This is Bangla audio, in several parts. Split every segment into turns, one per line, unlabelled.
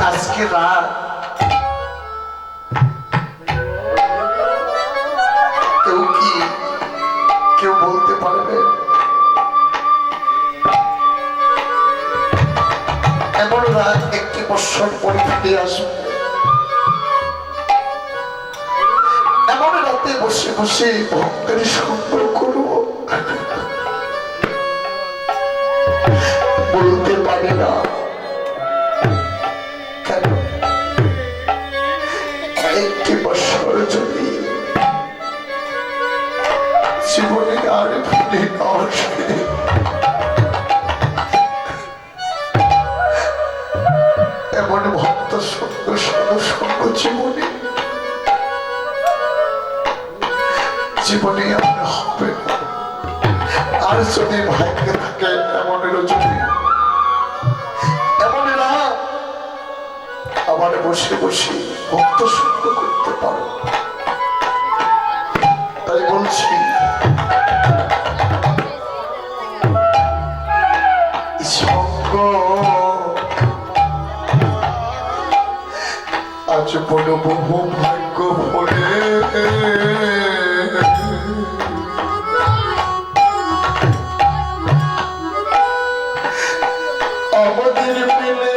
আজকে রাত কেউ বলতে পারবে এমন রাত 1 বছর পরে ফিরে আসবে? এমন রাতে বসে বসে ভক্তের সঙ্গ করব, বলতে পারি না কেন। 1 বছর যদি জীবনে আর ফিরে না আসে, এমন ভক্ত সঙ্গ সঙ্গ জীবনে আর হবে না। আর যদি ভাগ্যে থাকে এমন রজনী, এমন রাত আবার বসে বসে ভক্ত সঙ্গ করতে পারো। তাই বলছি সঙ্গ আজ বড় বহু ভাগ্য ভরে আমাদের মিলে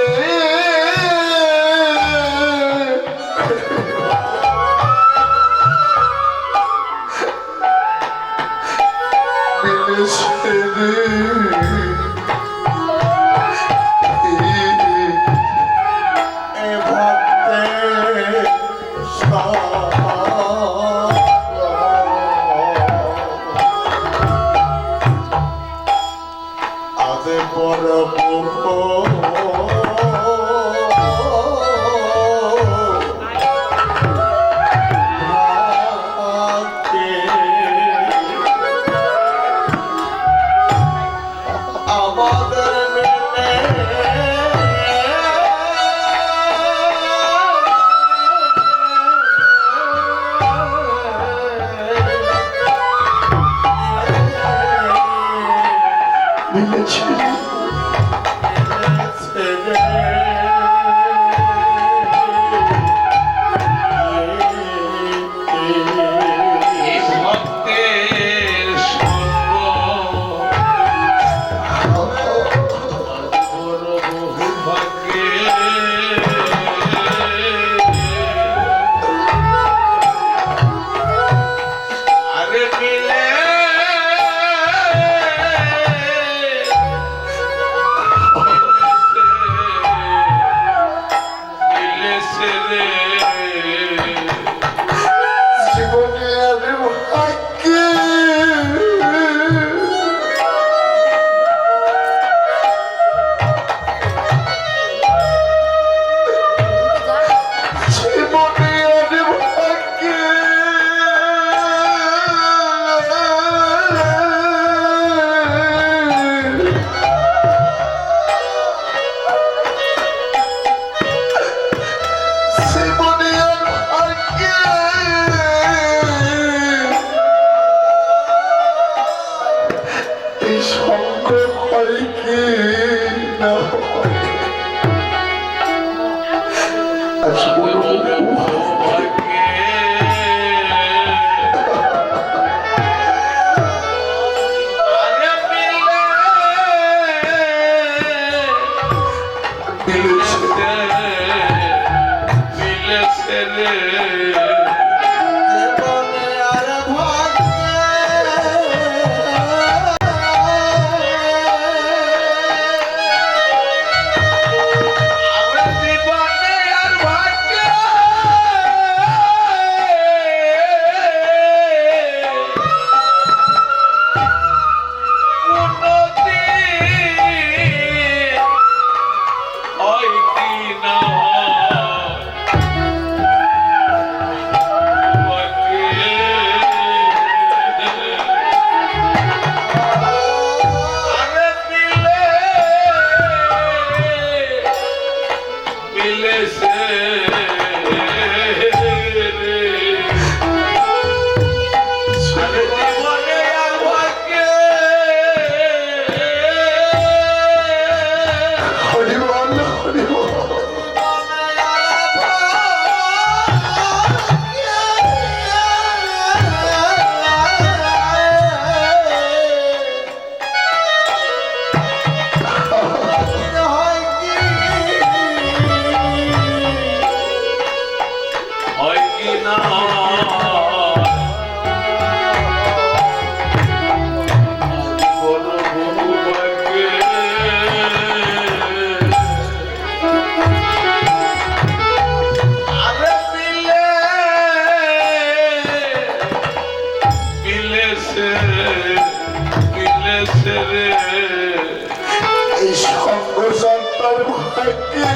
এই সঙ্গ সন্তান ভাগ্যে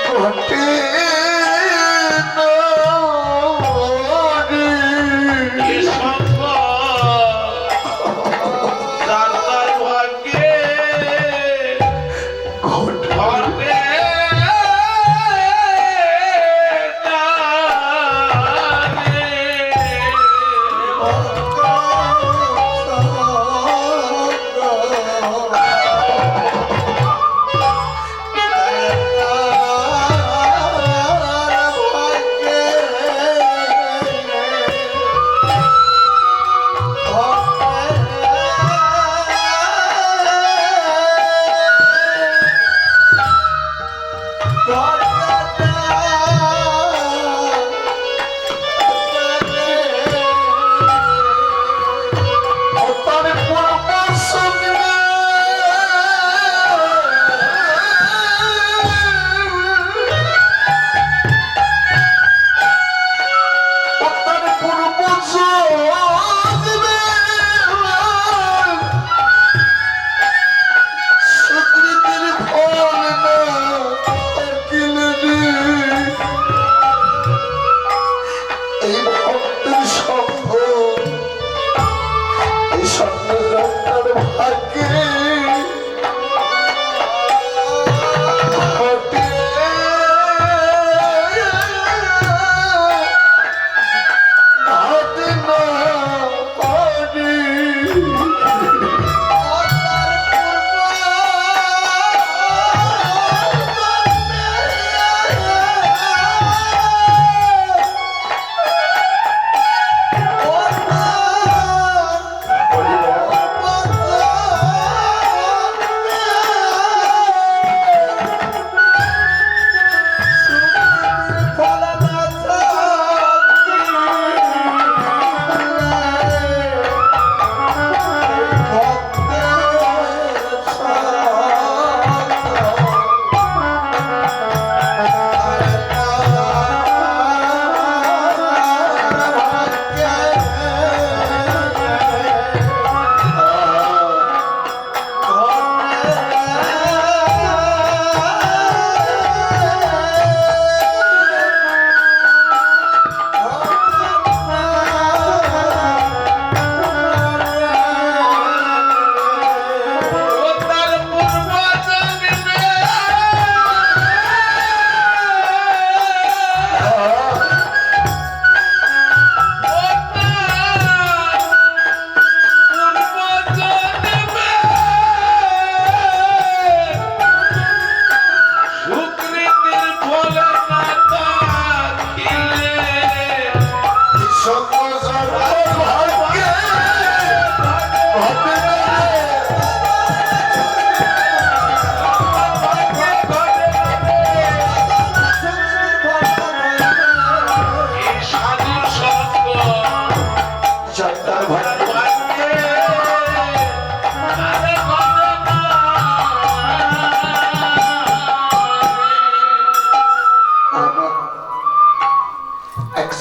ঘটে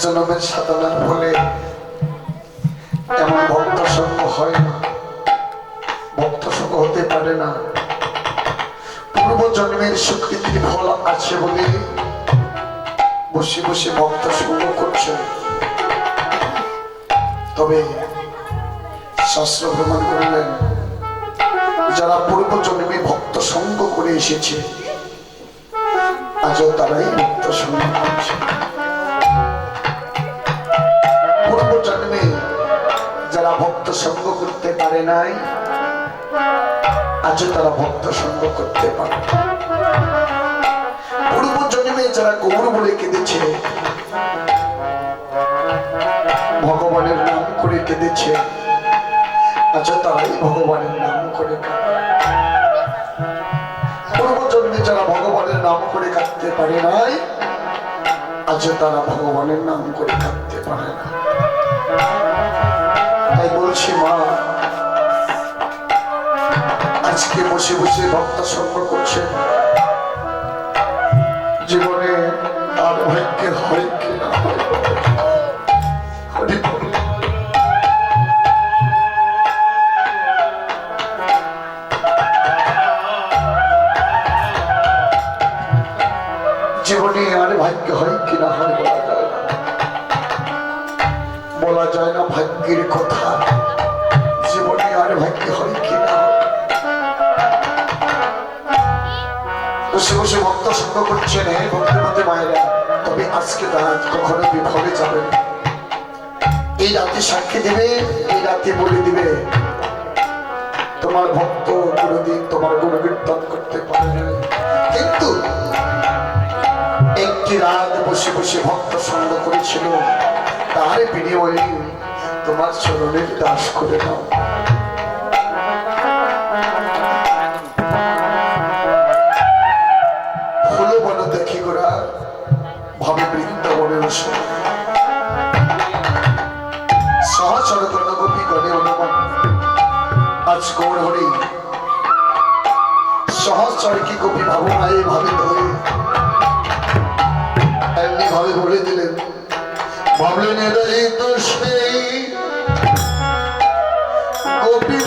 জনমের সাধনার ফলে এমন ভক্ত সঙ্গ হয় না, ভক্ত সঙ্গ হতে পারে না। পূর্ব জন্মের স্বীকৃতির ফল আছে বলে বসে বসে ভক্ত সঙ্গ করছে। তবে শাস্ত্র প্রমাণ করলেন যারা পূর্ব জন্মে ভক্ত সঙ্গ করে এসেছে আজও তারাই ভক্ত সঙ্গ করছে। পূর্ব জন্মে যারা ভক্ত সঙ্গ করতে পারে নাই আজও তারা ভক্ত সঙ্গ করতে পারে। পূর্ব জন্মে যারা গৌর বলে কেঁদেছে, ভগবানের নাম করে কেঁদেছে, আজও তারাই ভগবানের নাম করে কাঁদে। পূর্ব জন্মে যারা ভগবানের নাম করে কাঁদতে পারে নাই, আজ তারা ভগবানের নাম করে কাঁদতে পারে না। তাই বলছি মা, আজকে বসে বসে ভক্ত সঙ্গ করছে, জীবনে আর ভাগ্যে হয় কি না হয়। হরি বল। জীবনে আর ভাগ্য হয় কি না হয় বলা যায় না, ভাগ্যের কথা। জীবনে আর ভাগ্য হয় কি না হয়। বসে বসে ভক্ত সঙ্গ করছেন ভক্তিমতী মায়েরা, তবে আজকে তারা কখনো বিফলে যাবে না। এই রাতে সাক্ষী দিবে, এই রাতে বলে দিবে তোমার ভক্ত কোনদিন তোমার গুণকীর্তন করতে পারে না, কিন্তু একটি রাত বসে বসে ভক্ত সঙ্গ করেছিল, তার বিনিময়ে তোমার চরণের দাস করে নাও। হলো বলো দেখি গোরা ভাবে বৃন্দাবনের সহচর গণগোপী গণে অনুমান, আজ গৌর হরি সহচর কি গোপী ভাবনায় ভাবিত হয়ে এমনি ভাবে বলে দিলেন, ভাবলেন এটাই তো সেই গোপী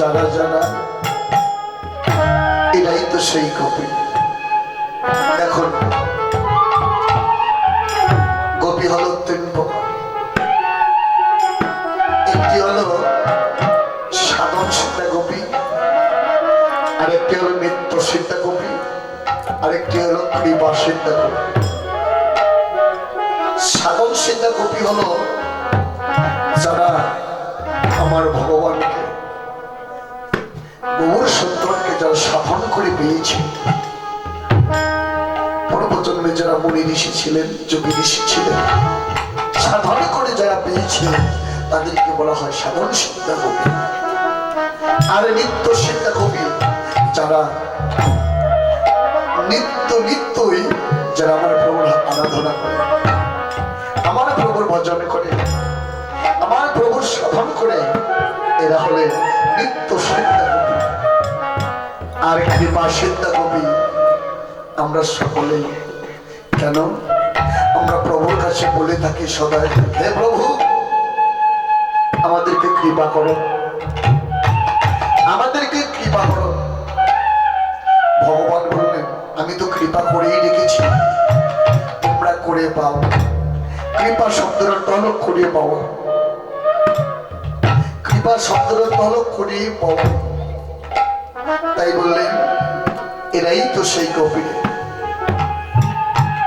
যারা যারা এরাই তো সেই গোপী। এখন গোপী হলো তিন প্রকার, একটি হলো সাধন সিদ্ধা গোপী, আরেকটি হলো নিত্য সিদ্ধা গোপী, আরেকটি হলো কৃপা সিদ্ধা গোপী। সাধন সিদ্ধা গোপী হলো যারা আমার ভগবানকে গৌর সুন্দরকে যারা সাধন করে পেয়েছে, পূর্বজন্মে যারা মুনি ঋষি ছিলেন, যোগী ঋষি ছিলেন, সাধন করে যারা পেয়েছে তাদেরকে বলা হয় সাধন সিদ্ধা গোপী। আর নিত্য সিদ্ধা গোপী যারা নিত্যই যারা আমার প্রভুর আরাধনা করে, আমার প্রভুর ভজন করে, আমার প্রভুর সাধন করে, এরা হলে নিত্য সিদ্ধা গোপী। আর কৃপা সিদ্ধা কবি আমরা সকলেই। কেন আমরা প্রভুর কাছে বলে থাকি সদাই, হে প্রভু আমাদেরকে কৃপা করো, আমাদেরকে কৃপা করো। ভগবান বললেন আমি তো কৃপা করেই রেখেছি, তোমরা করে পাও। কৃপা শব্দের অর্থ হলো করে পাওয়া, কৃপা শব্দের অর্থ হলো করে পাওয়া। তাই বললেন এরাই তো সেই গোপী।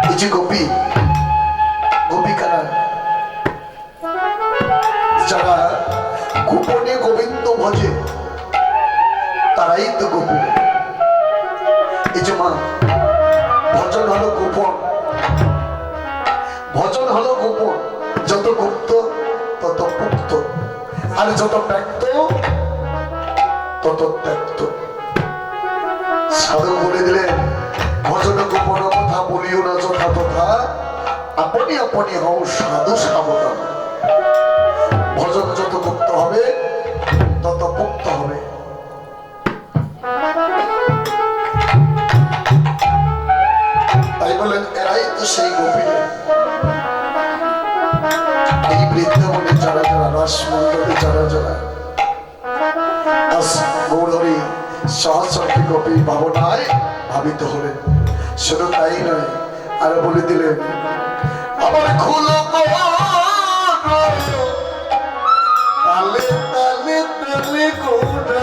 এই যে গোপী, গোপিকারা যারা গোপনে গোবিন্দ ভজে তারাই তো গোপী। এই যে মা, ভজন হলো গোপন, ভজন হলো গোপন। যত গুপ্ত তত মুক্ত, আর যত ব্যক্ত তত ত্যক্ত। সাধু বলে দিলেন ভজন গোপন কথা বলিও না যথা তথা, আপনি আপনি হও সাধু সাবধান। ভজন যত মুক্ত হবে তত মুক্ত হবে। তাই বলেন এরাই তো সেই গোপী। এই বৃন্দাবনে যারা যারা, রাসমণ্ডলে যারা যারা গৌরী সহস্রটি গোপী ভাবনায় ভাবিত হলেন। শুধু তাই নয়, আরো বলে দিলেন আমার খুলো তালে তালে তালে গোড়া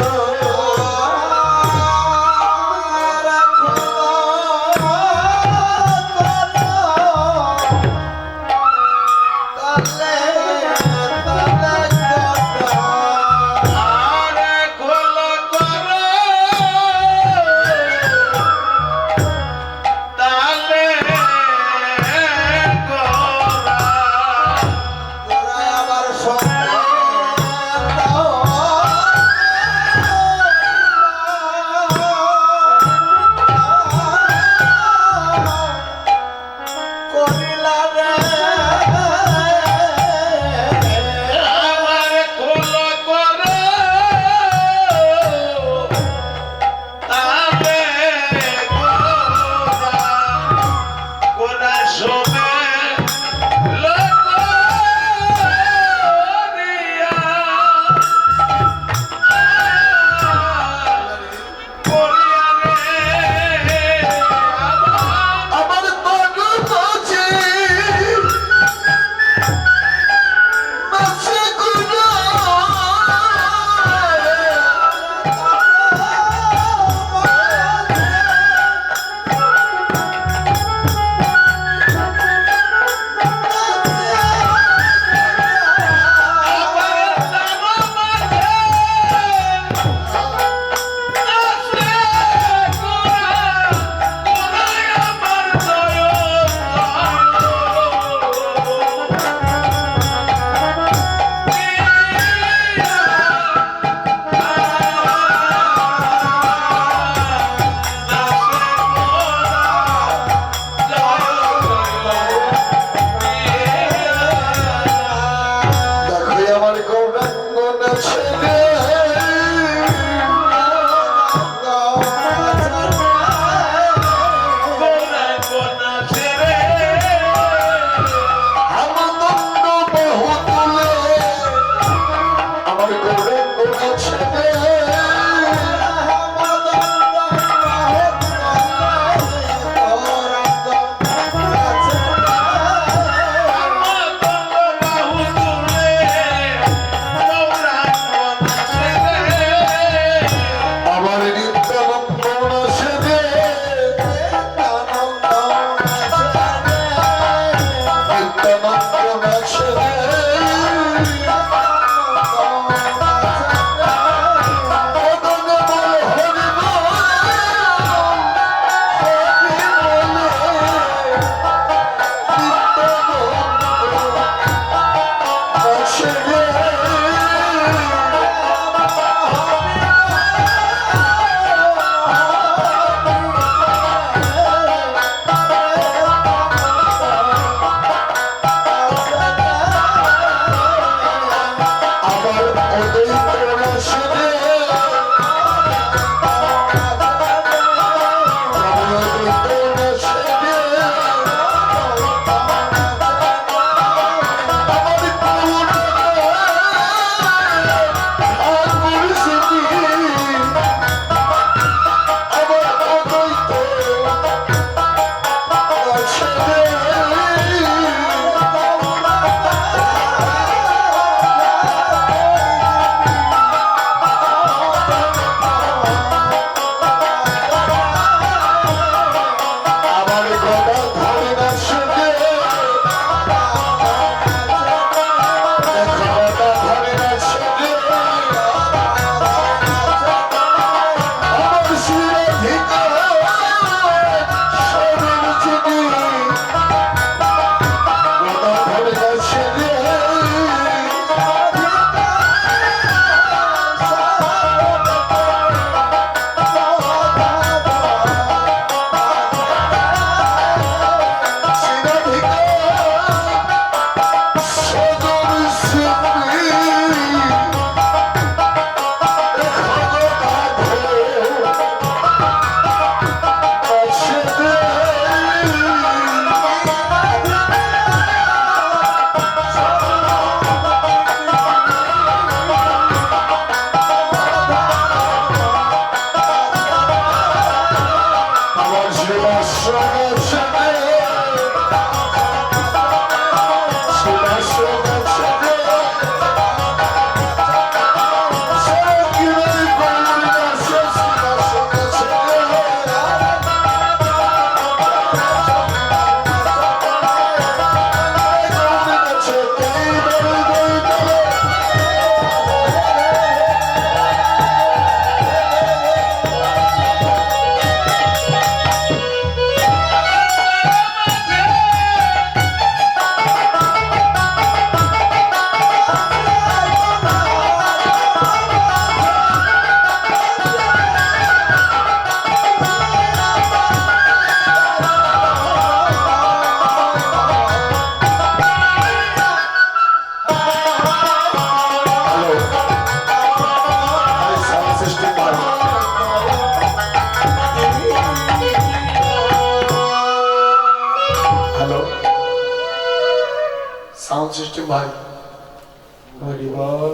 পশ্চিম ভাই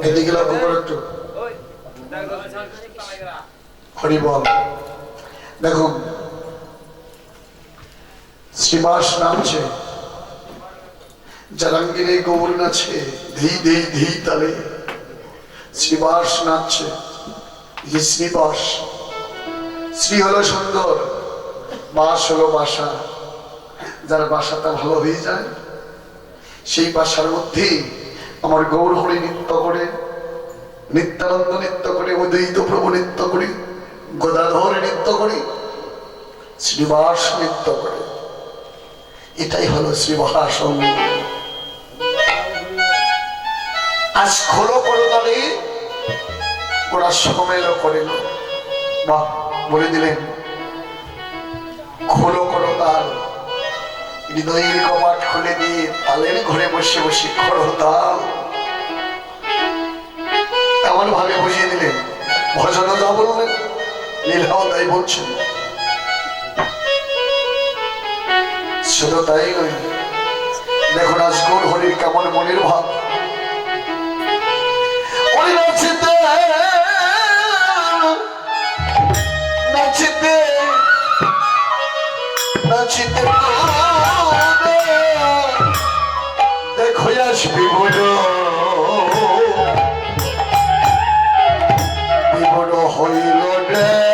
এদিকে লক্ষ্য করো একটু। হরিবল। দেখুন শ্রীবাস নামছে, জারাঙ্গিরে গৌর নাচে ধী ধী ধী তালে, শ্রীবাস নাচছে। যে শ্রীবাস, শ্রী হলো সুন্দর, বাস হলো বাসা। যার বাসাটা ভালো হয়ে যায় সেই বাসার মধ্যেই আমার গৌর হরি নৃত্য করে, নিত্যানন্দ নৃত্য করে, অদ্বৈত প্রভু নৃত্য করি, গদাধর নৃত্য করি, শ্রীবাস নৃত্য করে। এটাই হলো শ্রীবাস। আজ খোলো করো তালে ওরা সমেল করিল। বাহ, বলে দিলেন খোলো করো তাল, হৃদয়ের কপাট খুলে দিয়ে তালের ঘরে বসে বসে করো তাল। এমন ভাবে বুঝিয়ে দিলেন, ভজনও যা বললেন, লীলাও তাই বলছেন। শুধু তাই নয়, দেখুন আজ গৌর হরির কেমন মনের ভাব। নাচিতে নাচিতে নাচিতে দেখো আসবি বলো বিবর হইল রে।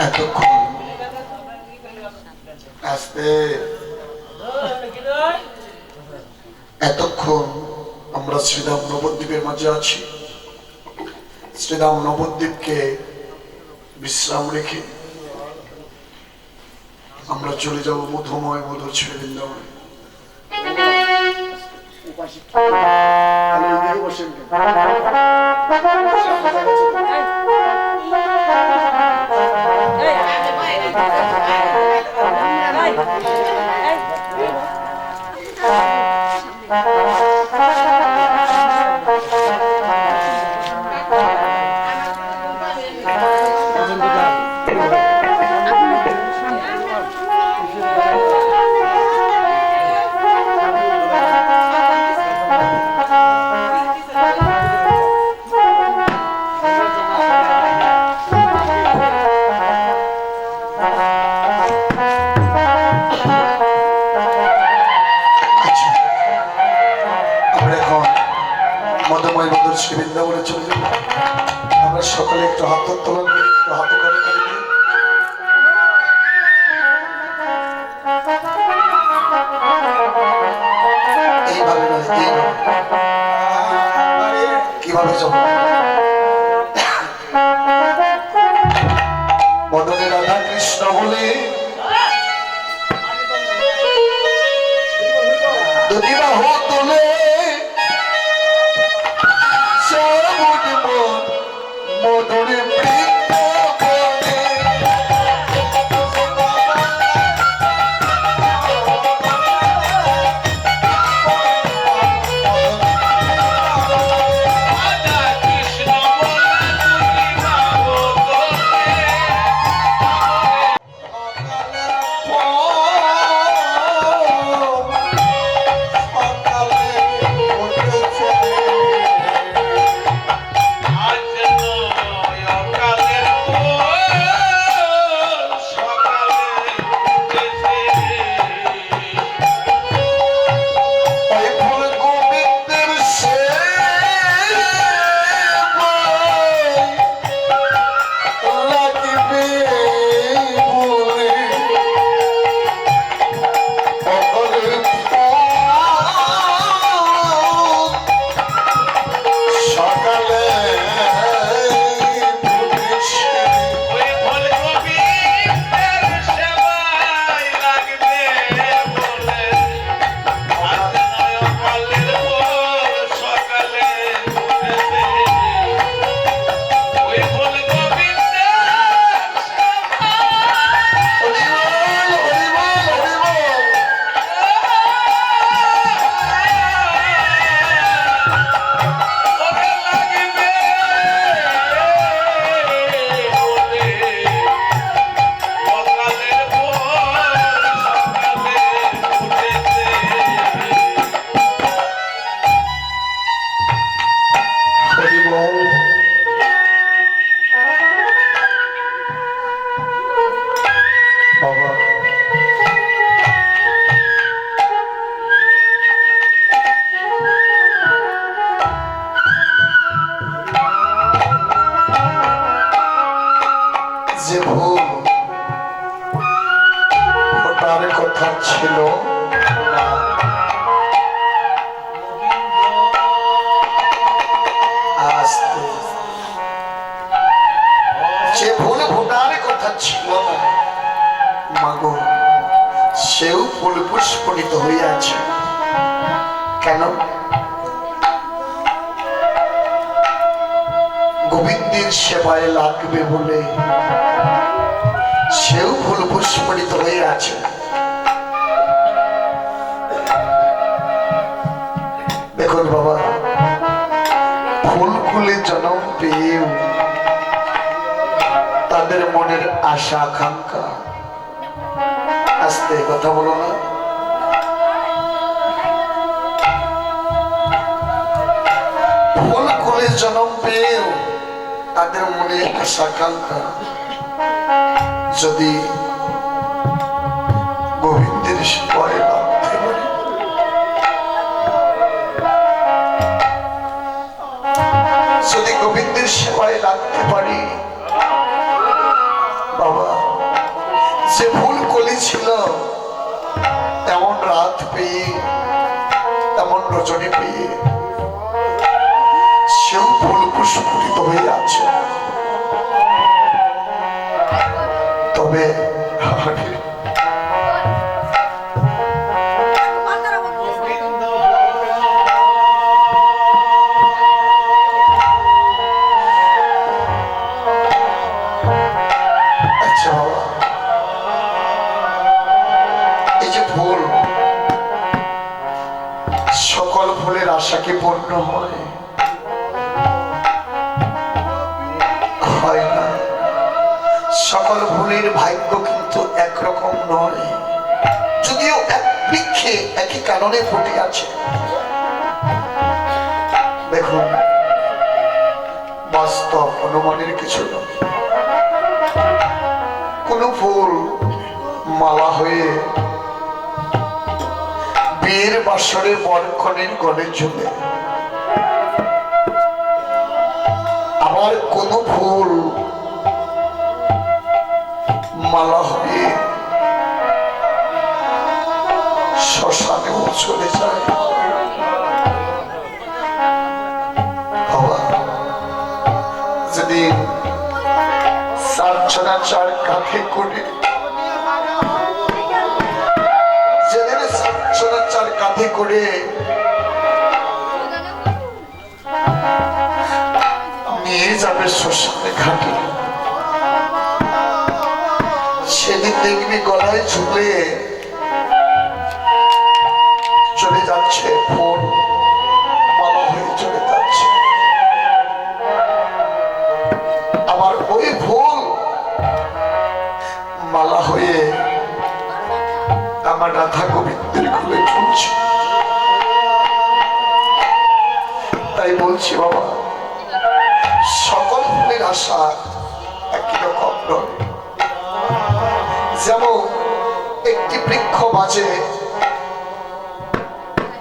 এতক্ষণ আসতে এতক্ষণ আমরা শ্রীরাম নবদ্বীপের মাঝে আছি। শ্রীরাম নবদ্বীপকে বিশ্রাম রেখে আমরা চলে যাব মধুময় মধুর ছেড়ে বৃন্দাবনে। মধুময় মধুর শ্রী বৃন্দাবনে চলে যাব। আমরা সকালে একটু হাত তোলা করি, একটু হাতে করে এইভাবে নয়, কিভাবে যাব? মদনে রাধা কৃষ্ণ বলে দুটি বাহু তুলে মধুরে যে ভুল ওটার কথা ছিল যে ভুল ভোটার কথা ছিল না মাগো, সেও ফুল পুষ্পরিত হইয়াছে। কেন? গোবিন্দের সেবায় লাগবে বলে সেও ফুল পুষ্পরিত হয়ে আছে। দেখুন বাবা, ফুলকুলে জন্ম পেয়েও তাদের মনের আশা আকাঙ্ক্ষা, আস্তে কথা বলো না, ফুলকুলে জন্ম পেয়েও তাদের মনে আশা আকাঙ্ক্ষা যদি গোবিন্দের সেবায় লাগতে পারে, যদি গোবিন্দের সেবায় লাগতে পারি বাবা, রজনী পেয়ে সেও ফুল পুষ্পিত হয়ে আছে। তবে সকল ফুলের আশা কি পূর্ণ হয়? হয় না। সকল ফুলের ভাগ্য কিন্তু একরকম নয়, যদিও এক বৃক্ষে একই কারণে ফুটে আছে। দেখুন, বাস্তব অনুমানের কিছু নয়। কোন ফুল মালা হয়ে বিয়ের বাসরে বরকনের গলে ঝুলে, আবার কোন ফুল মালা হয়ে শ্মশানেও চলে যায়। যেদিন চারছনা চার কাঁধে করে কাঁধে করে নিয়ে যাবে শ্মশানে ঘাটে, সেদিন দেখবি গলায় ঝুলে চলে যাচ্ছে ফুল, মালা হয়ে চলে যাচ্ছে। আবার ওই ফুল মালা হয়ে আমার রাধা গোবিন্দের খুলে ঝুলছে। তাই বলছি বাবা, সকল ফুলের আশা একই রকম নয়। যেমন একটি বৃক্ষ মাঝে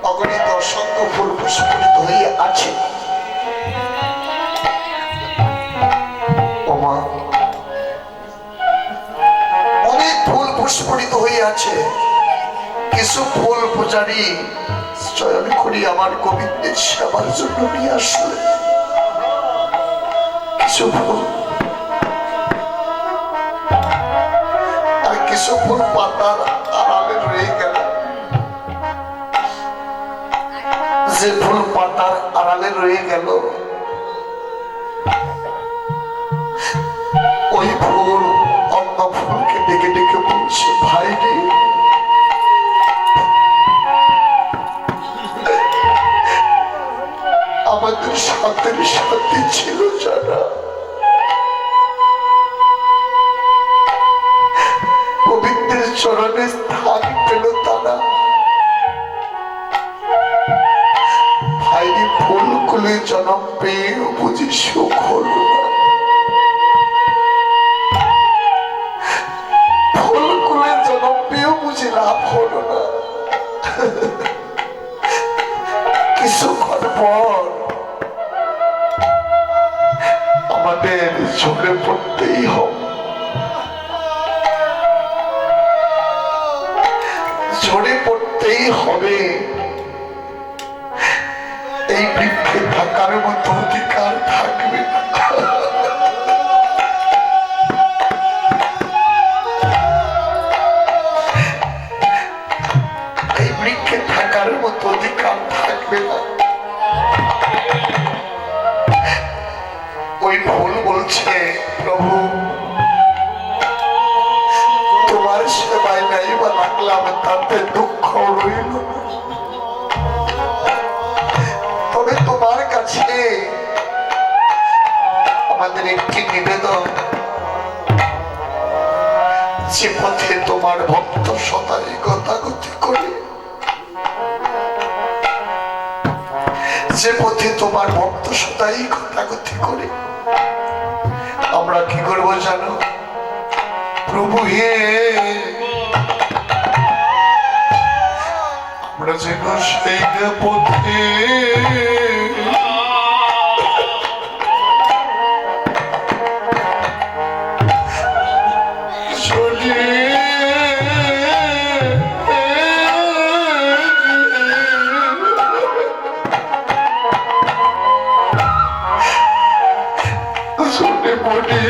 অগণিত অসংখ্য ফুল পুষ্পিত হয়ে আছে, অনেক ফুল পুষ্পিত হয়ে আছে। কিছু ফুল পূজারী চয়ন করি আমার গোবিন্দের সেবার জন্য নিয়ে আসলে, কিছু ফুল আর কিছু ফুল পাতার আড়ালে রয়ে গেল। যে ফুল পাতার আড়ালে রয়ে গেল, ওই ফুল অন্য ফুলকে ডেকে ডেকে বলছে, ভাই রে, আমাদের সাথে সাথে ছিল যারা, গোবিন্দের চরণে স্থান পেল তারা, ভাইরি ফুলগুলি জন্ম পেয়েও বুঝি সুখ হল না। ফুলগুলি জন্ম পেয়েও বুঝি লাভ হল না। কিছুক্ষণ পর আমাদের ঝরে পড়তেই হবে, ঝরে পড়তেই হবে। এই বৃক্ষে থাকার মতো অধিকার থাকবে না। এই বৃক্ষে থাকার মতো অধিকার থাকবে না। ওই ফুল বলছে, প্রভু তোমার সেবায় নাই বা লাগলাম, তাতে দুঃখ রইল। তবে তোমার কাছে আমাদের একটি নিবেদন, যে পথে তোমার ভক্ত সদাই গতাগতি করে, যে পথে তোমার ভক্ত সদাই গতাগতি করে, আমরা কি করবো জানো প্রভু? হে, আমরা যেন সেই পথে বলি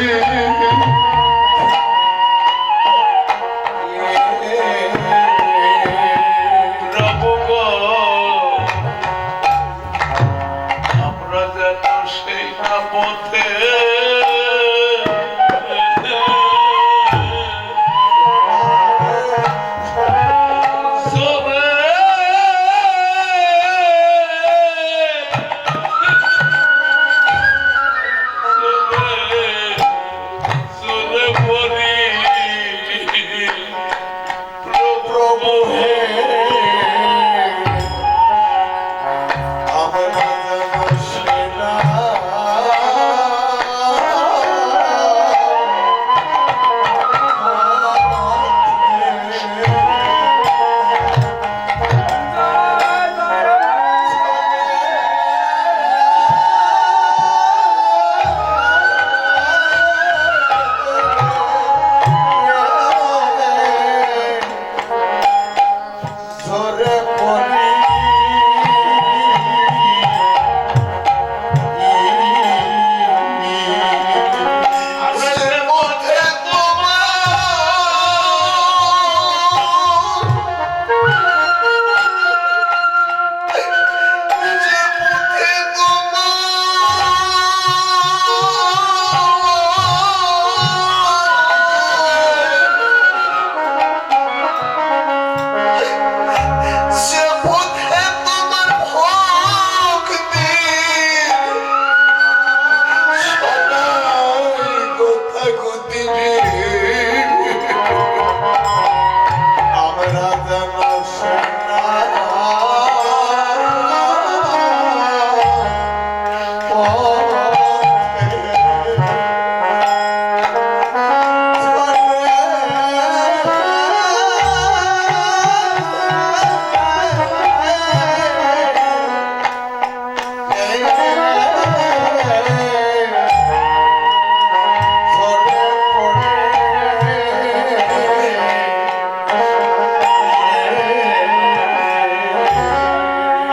আমরা যেন সেই না পথে
প্রভু হে আমরা যেন সেনা ধরে পড়ি সে পথে তোমার যে পথে সে পথে তোমার ভক্তি সদাই কথা গতি আমরা যেন সেনা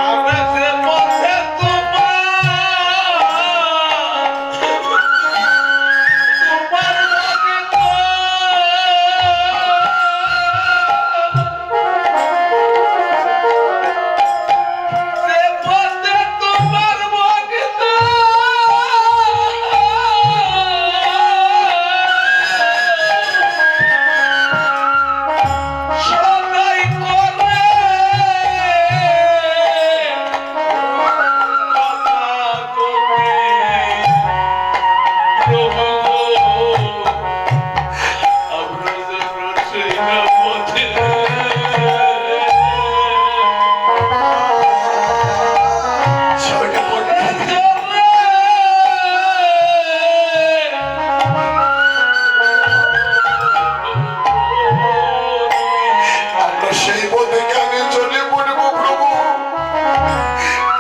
আমরা যে পথে তোমার ভক্ত সদাই করে কথা কবি প্রভু আমরা যেন সেই না পথে
ছড়ে পড়ি আমরা সেই পথে কেন চলে পড়ব প্রভু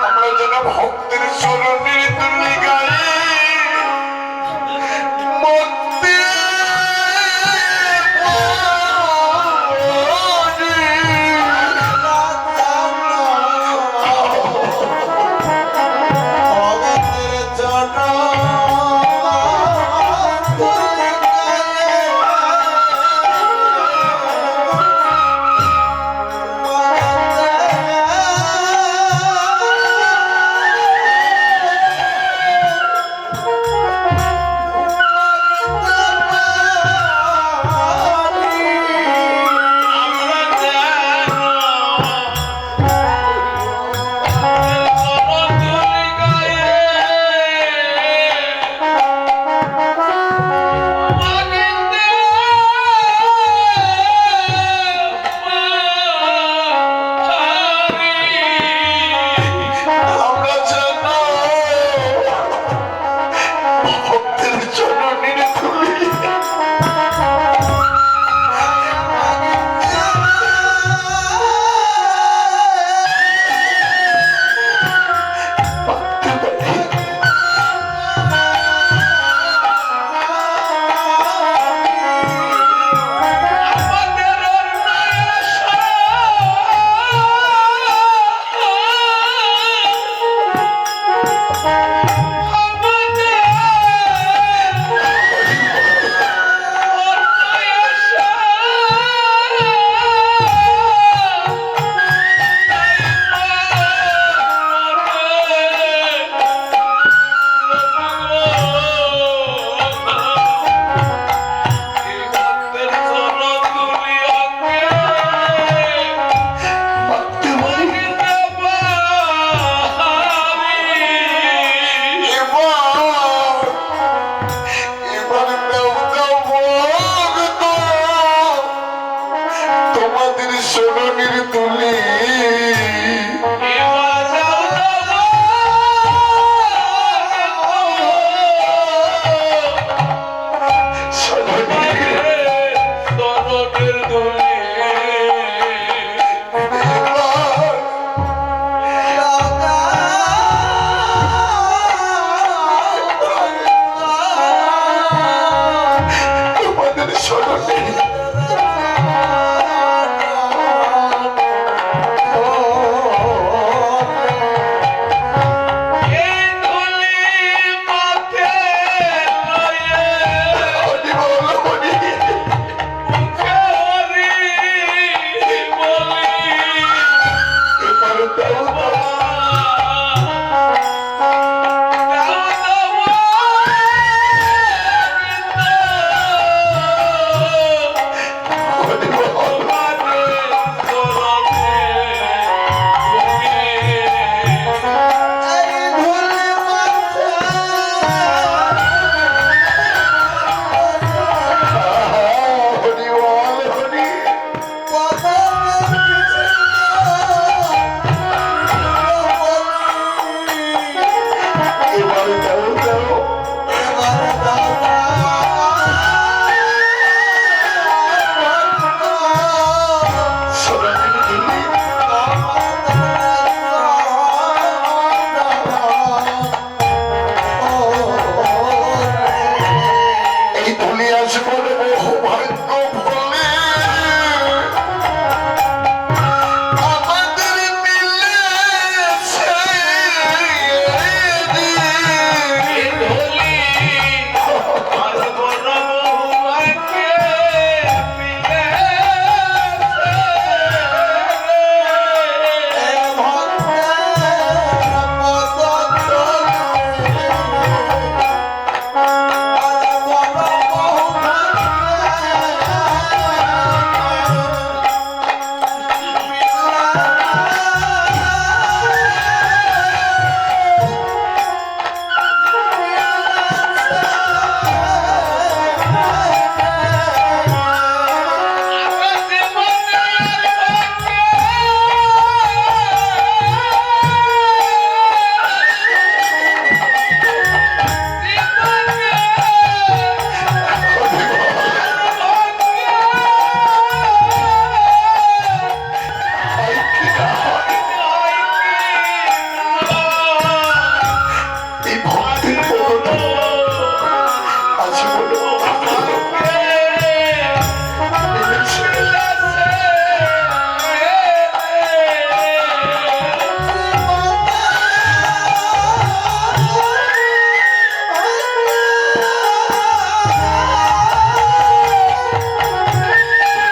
আমরা যেন ভক্তের চরণের তুলি গাই ঘটে
এই ধুলি মাথে লয়ে
হরি বল হরি
মুখে হরি বলি
এবার দাও দাও হরি বল হরি বল হরি এবার দাও দাও সোনালি দিলি এই দুনিয়া জীবনে বহু ভাগ্য ফলে আমাদের মিলেছে এই ভক্তির পদটা আছে বলে মিলেছে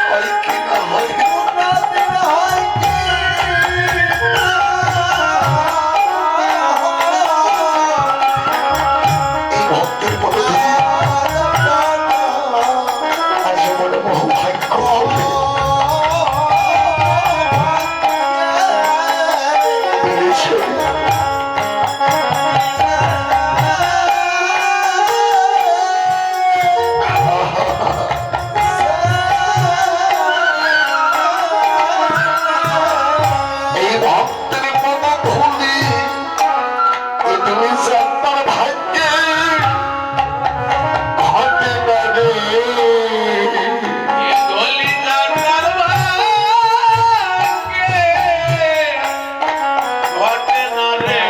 হয় কি না হয় এই ভক্তির পদটা আছে বলে বহু ভাগ্য ফলে মিলেছে এই ভক্তের পদ ধুলি এই তুমি যাত্রার ভাগ্যে ঘটে না রে ঘটে না রে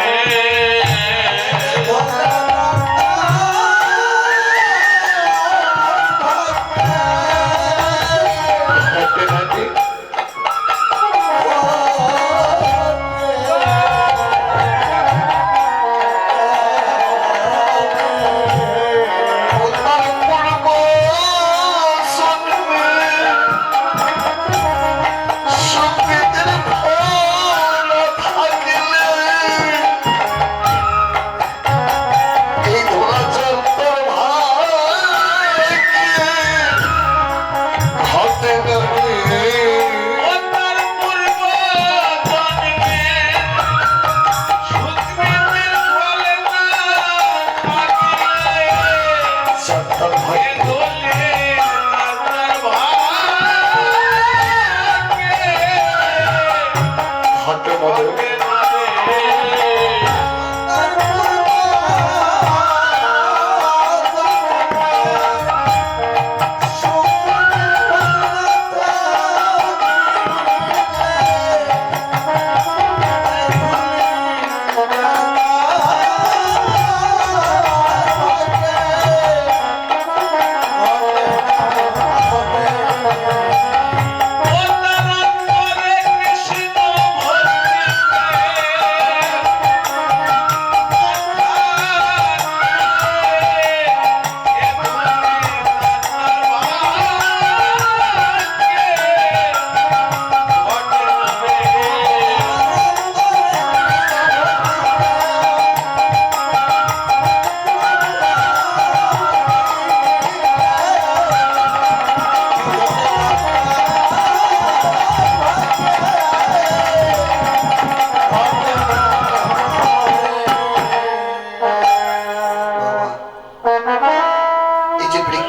হাতে মধ্যে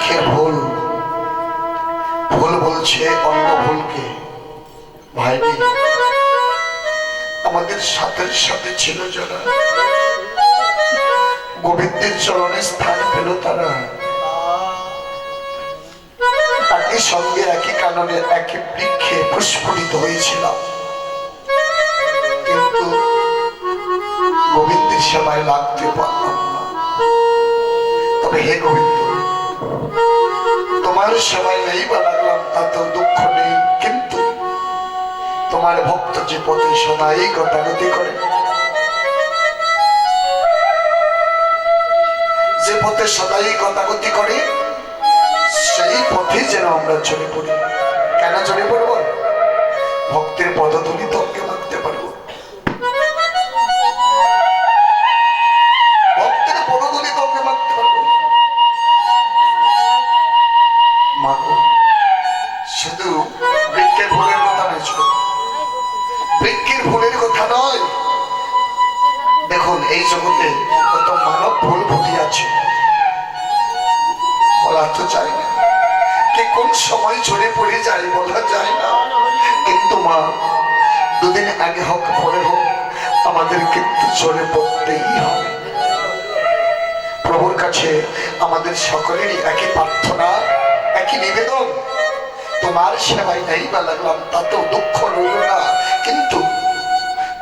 বৃক্ষের ফুল, ফুল বলছে অন্য ফুলকে, ভাইটি আমাদের সাথে সাথে ছিল যারা গোবিন্দের চরণে স্থান পেল তারা একই সঙ্গে একই কাননে একই বৃক্ষে পুষ্পরিত হয়েছিলাম, কিন্তু গোবিন্দের সেবায় লাগতে পারলাম না। তবে হে গোবিন্দ, তোমার সেবায় নেই বা লাগলাম তাতেও দুঃখ নেই, কিন্তু তোমার ভক্ত যে পথে সদাই গতাগতি করে, যে পথে সদাই গতাগতি করে, সেই পথে যেন আমরা চলে পড়ি। কেন চলে পড়ব? ভক্তের পদধূলি তোকে মাখতে পারবো, ভক্তের পদধূলি তোকে মাখতে পারবো। মাগো, শুধু বৃক্ষের ফুলের কথা নয়, বৃক্ষের ফুলের কথা নয়। দেখুন এই জগতে কত মানব ফুল ফুটে আছে, বলা তো যায় না, কে কোন সময় ঝরে পড়ে যায় বলা যায় না। কিন্তু মা, দুদিন আগে হোক পরে হোক আমাদের কিন্তু ঝরে পড়তেই হবে। প্রভুর কাছে আমাদের সকলেরই একই প্রার্থনা, একই নিবেদন, তোমার সেবায় নেই বা লাগলাম তাতেও দুঃখ রইল না, কিন্তু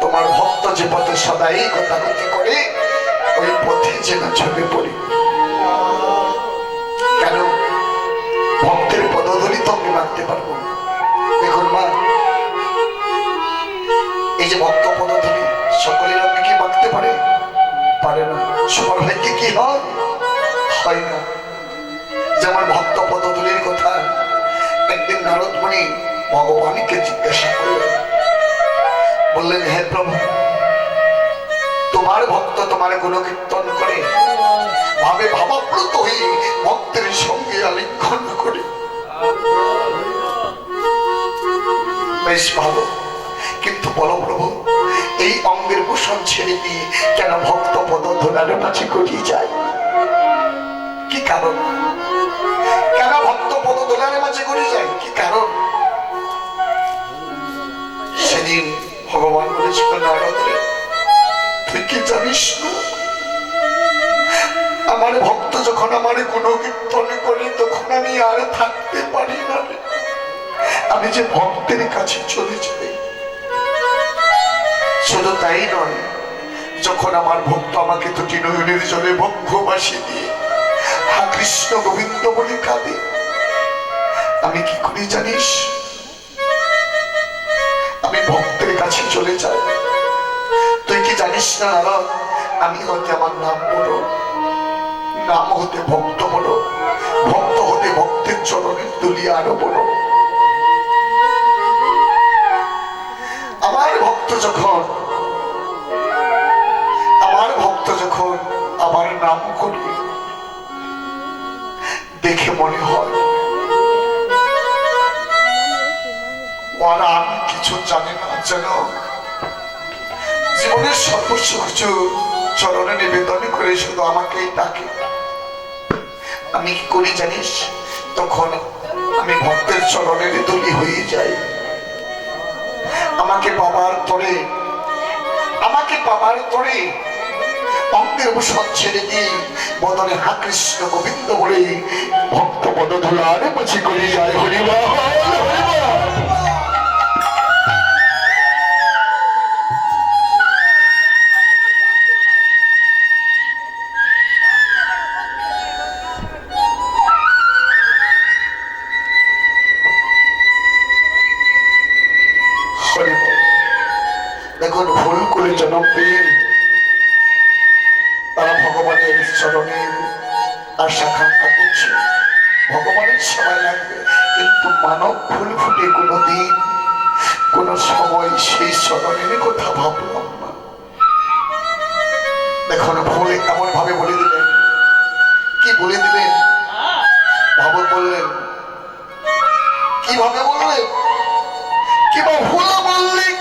তোমার ভক্ত যে পথে সদাই গতাগতি করে ওই পথে যেন চলে পড়ি। কেন? ভক্তের পদধূলি তো আমি মানতে পারবো। দেখুন মা, এই যে ভক্ত পদধূলি সকলের আপনি কি মানতে পারে? পারে না। সবার ভাগ্যে কি হয়? হয় না। যেমন ভক্ত পদধূলির কথা একদিন নারদ মুনি ভগবানকে জিজ্ঞাসা করলেন, বললেন, হে প্রভু, তোমার ভক্ত তোমার গুণকীর্তন করে, ভাবে ভাবাপ্লুত হয়ে ভক্তের সঙ্গে আলিঙ্গন করে, বেশ ভালো, কিন্তু বলো প্রভু, এই অঙ্গের ভূষণ ছেড়ে দিয়ে কেন ভক্ত পদধূলার মাঝে করিয়ে যায়? কি কারণ? কেন ভক্ত পদধূলার মাঝে করিয়ে যায়? কি কারণ? সেদিন ভগবান বলেছিল নারদরে, তুই কি জানিস না, আমার ভক্ত যখন আমার কোনো কীর্তন করে তখন আমি আর থাকতে পারি না, আমি যে ভক্তের কাছে চলে যাই। শুধু তাই নয়, যখন আমার ভক্ত আমাকে দুটি নয়নের জলে বক্ষ বাসি দিয়ে হা কৃষ্ণ গোবিন্দ বলে কাঁদে, আমি কি করি জানিস? আমি ভক্তের কাছে চলে যাই। তুই কি জানিস না নারদ, আমি হতে আমার নাম বলো, নাম হতে ভক্ত বলো, ভক্ত হতে ভক্তের চরণের তুলি আরো বলো। আমার ভক্ত যখন আমার নাম করি, দেখে মনে হয় ওরা আমি কিছু জানি না, যেন জীবনের সর্বস্ব কিছু চরণে নিবেদন করে শুধু আমাকেই ডাকে। আমি কি করি জানিস? তখন আমি ভক্তের চরণের দলি হয়ে যাই। আমাকে পাবার পরে অঙ্গের ভূষণ ছেড়ে দিয়ে বদনে হা কৃষ্ণ গোবিন্দ বলে ভক্ত পদধূলার মাঝে করে যায়। হরিবা দেখুন, ভুল করে জনপ্রিয় তারা ভগবানের চরণের আশাকাঙ্ক্ষা করছে, ভগবানের সেবায় লাগবে, কিন্তু মানব ফুল ফুটে কোনোদিন কোন সময় সেই চরণের কথা ভাবলাম না। দেখুন, ভুল এমন ভাবে বলে দিলেন, কি বলে দিলেন? ভাবে বললেন, কিভাবে বললেন? কিবা ভুল বললেন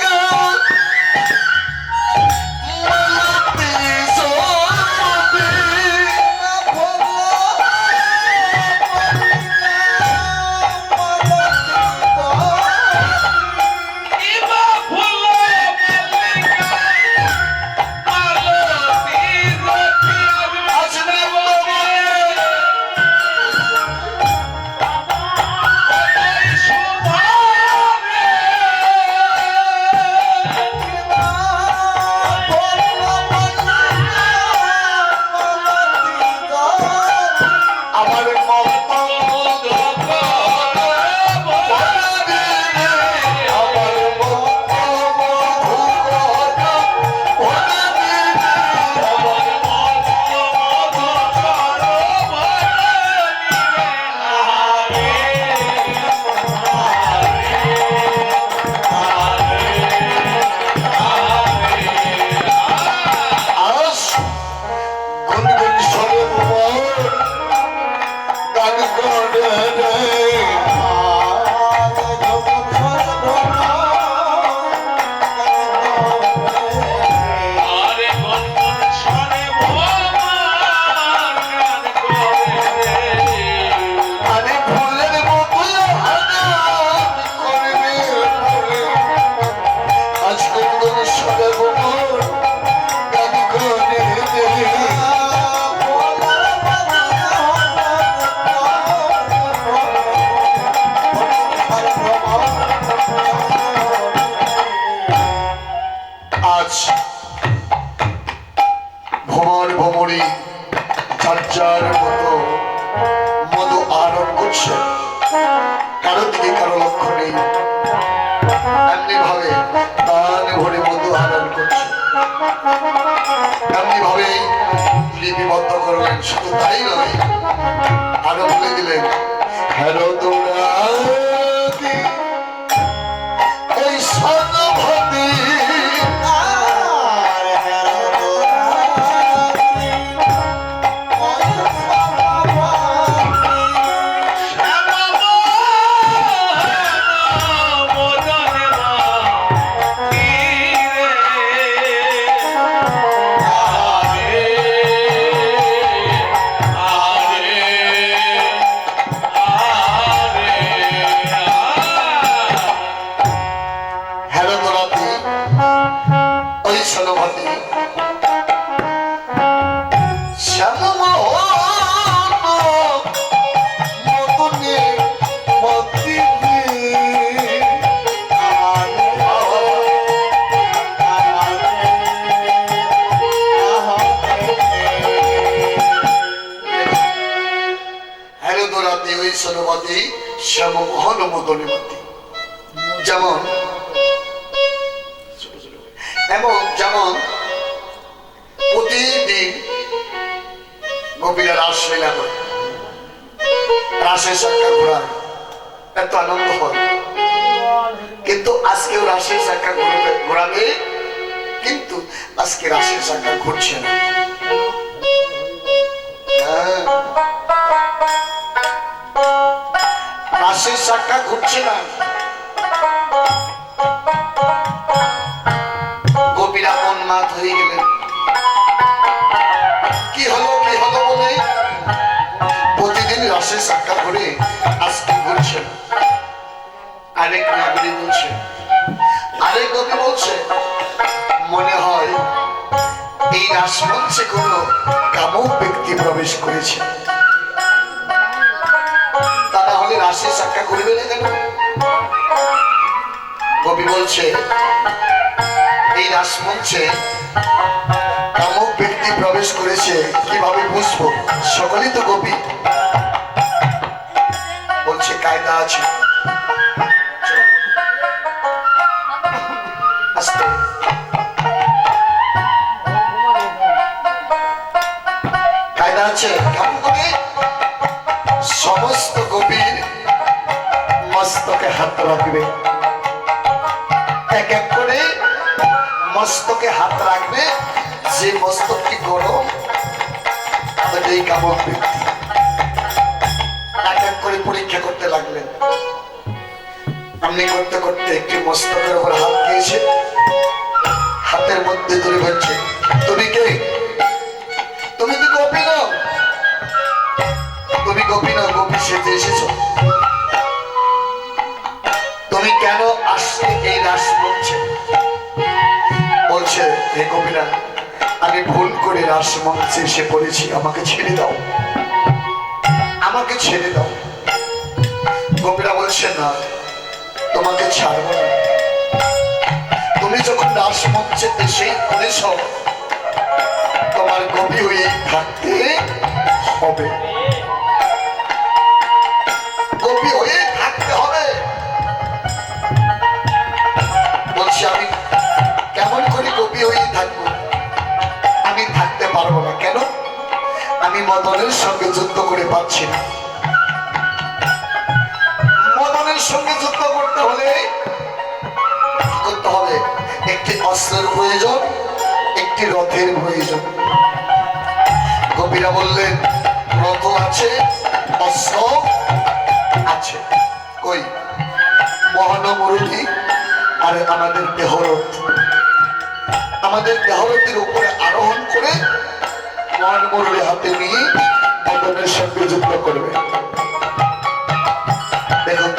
যার মতো মধু আহরণ করছে, কারো দিকে কারো লক্ষ্য নেই, এমনি ভাবে প্রাণ ভরে মধু আহরণ করছে, এমনি ভাবে লিপিবদ্ধ করলেন। শুধু তাই নয়, আরো বলে দিলেন, হ্যালো তোমরা ওই সনভতি সনবতী শ্যামমোহন মদনীমতী। যেমন প্রতিদিন গোপীরা রাসলীলা করে, রাসের চাকা ঘোরায়, এত আনন্দ হয়। কিন্তু আজকেও রাসের চাকা ঘোরাবে, কিন্তু আজকে রাসের চাকা ঘুরছে না। রাসের চাকা ঘুরছে না। গোপীরা মন মাত হয়ে গেলেন, কি হলো বলে প্রতিদিন রাসের চাকা ঘুরে, আজকে ঘুরছে। আরেক নাগরী বলছে, আরেক গোপী বলছে, মনে হয় এই রাসমঞ্চে কোন কামুক ব্যক্তি প্রবেশ করেছে, তা না হলে রাসের চাকা ঘুরবে না কেন? গোপী বলছে, এই রাসমঞ্চে কামুক ব্যক্তি প্রবেশ করেছে, কিভাবে বুঝবো? সকলেই তো গোপী। বলছে কায়দা আছে। আস্তে কায়দা আছে। কেমন করে? সমস্ত গোপীর মস্তকে হাত রাখবে, এক এক করে মস্তকে হাত রাখবে, যে মস্তকটি গরম এই কামক ব্যক্তি। এক এক করে পরীক্ষা করতে লাগলেন। এমনি করতে করতে একটি মস্তকের উপর হাত দিয়েছে, হাতের মধ্যে ধরে বলছে, তুমি কে? তুমি তো গোপী নও, তুমি গোপী নও, গোপী সেজে এসেছো। তুমি কেন আসলে এই রাসমঞ্চে? বলছে, হে গোপীরা, আমি ভুল করে রাসমঞ্চে এসে পড়েছি, আমাকে ছেড়ে দাও, আমাকে ছেড়ে দাও। গোপীরা বলছে, না, তোমাকে ছাড়বো না। তুমি যখন রাসমঞ্চে এসেই পড়েছ, তোমার গোপী হয়ে থাকতে হবে, গোপী হয়ে থাকতে হবে। বলছি, আমি কেমন করে গোপী হয়ে থাকবো? আমি থাকতে পারবো না। কেন? আমি মদনের সঙ্গে যুদ্ধ করে পাচ্ছি না। মদনের সঙ্গে যুদ্ধ করতে হলে করতে হবে, একটি অস্ত্রের প্রয়োজন, একটি রথের প্রয়োজন। গোপীরা বললেন, রথ আছে, অস্ত্র আছে, কই? মহানমরুধি আর আমাদের দেহরথ, আমাদের দেহরথের উপরে আরোহণ করে মহানমরুধি হাতে নিয়ে মদনের সঙ্গে যুদ্ধ করবে। দেখুন,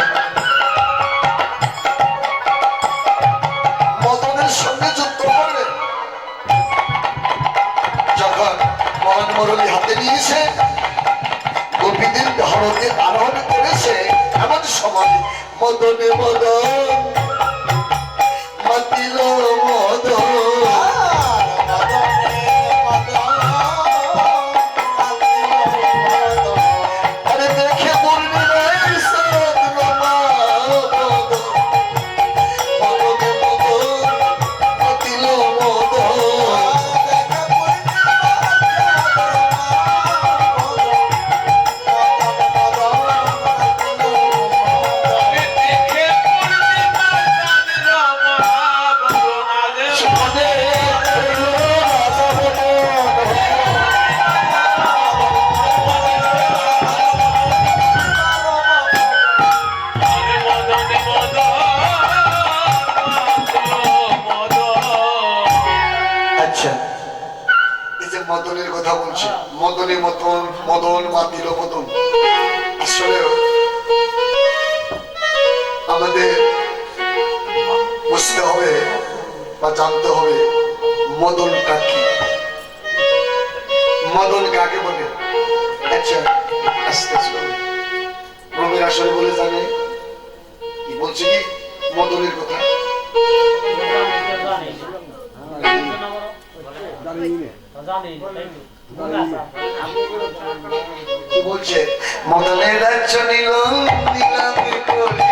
মদনের সঙ্গে যুদ্ধ করবে। যখন মহানমরুধি হাতে নিয়েছে, গোপীদের দেহরথে আরোহণ করেছে, এমন সময় মদনে মদন মাতিল মদন মদনের কথা বলছি, মদনে মতন, মদন মাতিল মদন। আসলে আমাদের বুঝতে হবে বা জানতে হবে মদনটা কি, মদন কাকে বলে। আচ্ছা আস্তে আস্তে রবির আসলে বলে জানে কি বলছে, কি মদনের কথা কি বলছে। মদনের রাজ্য নিল নিলামি করে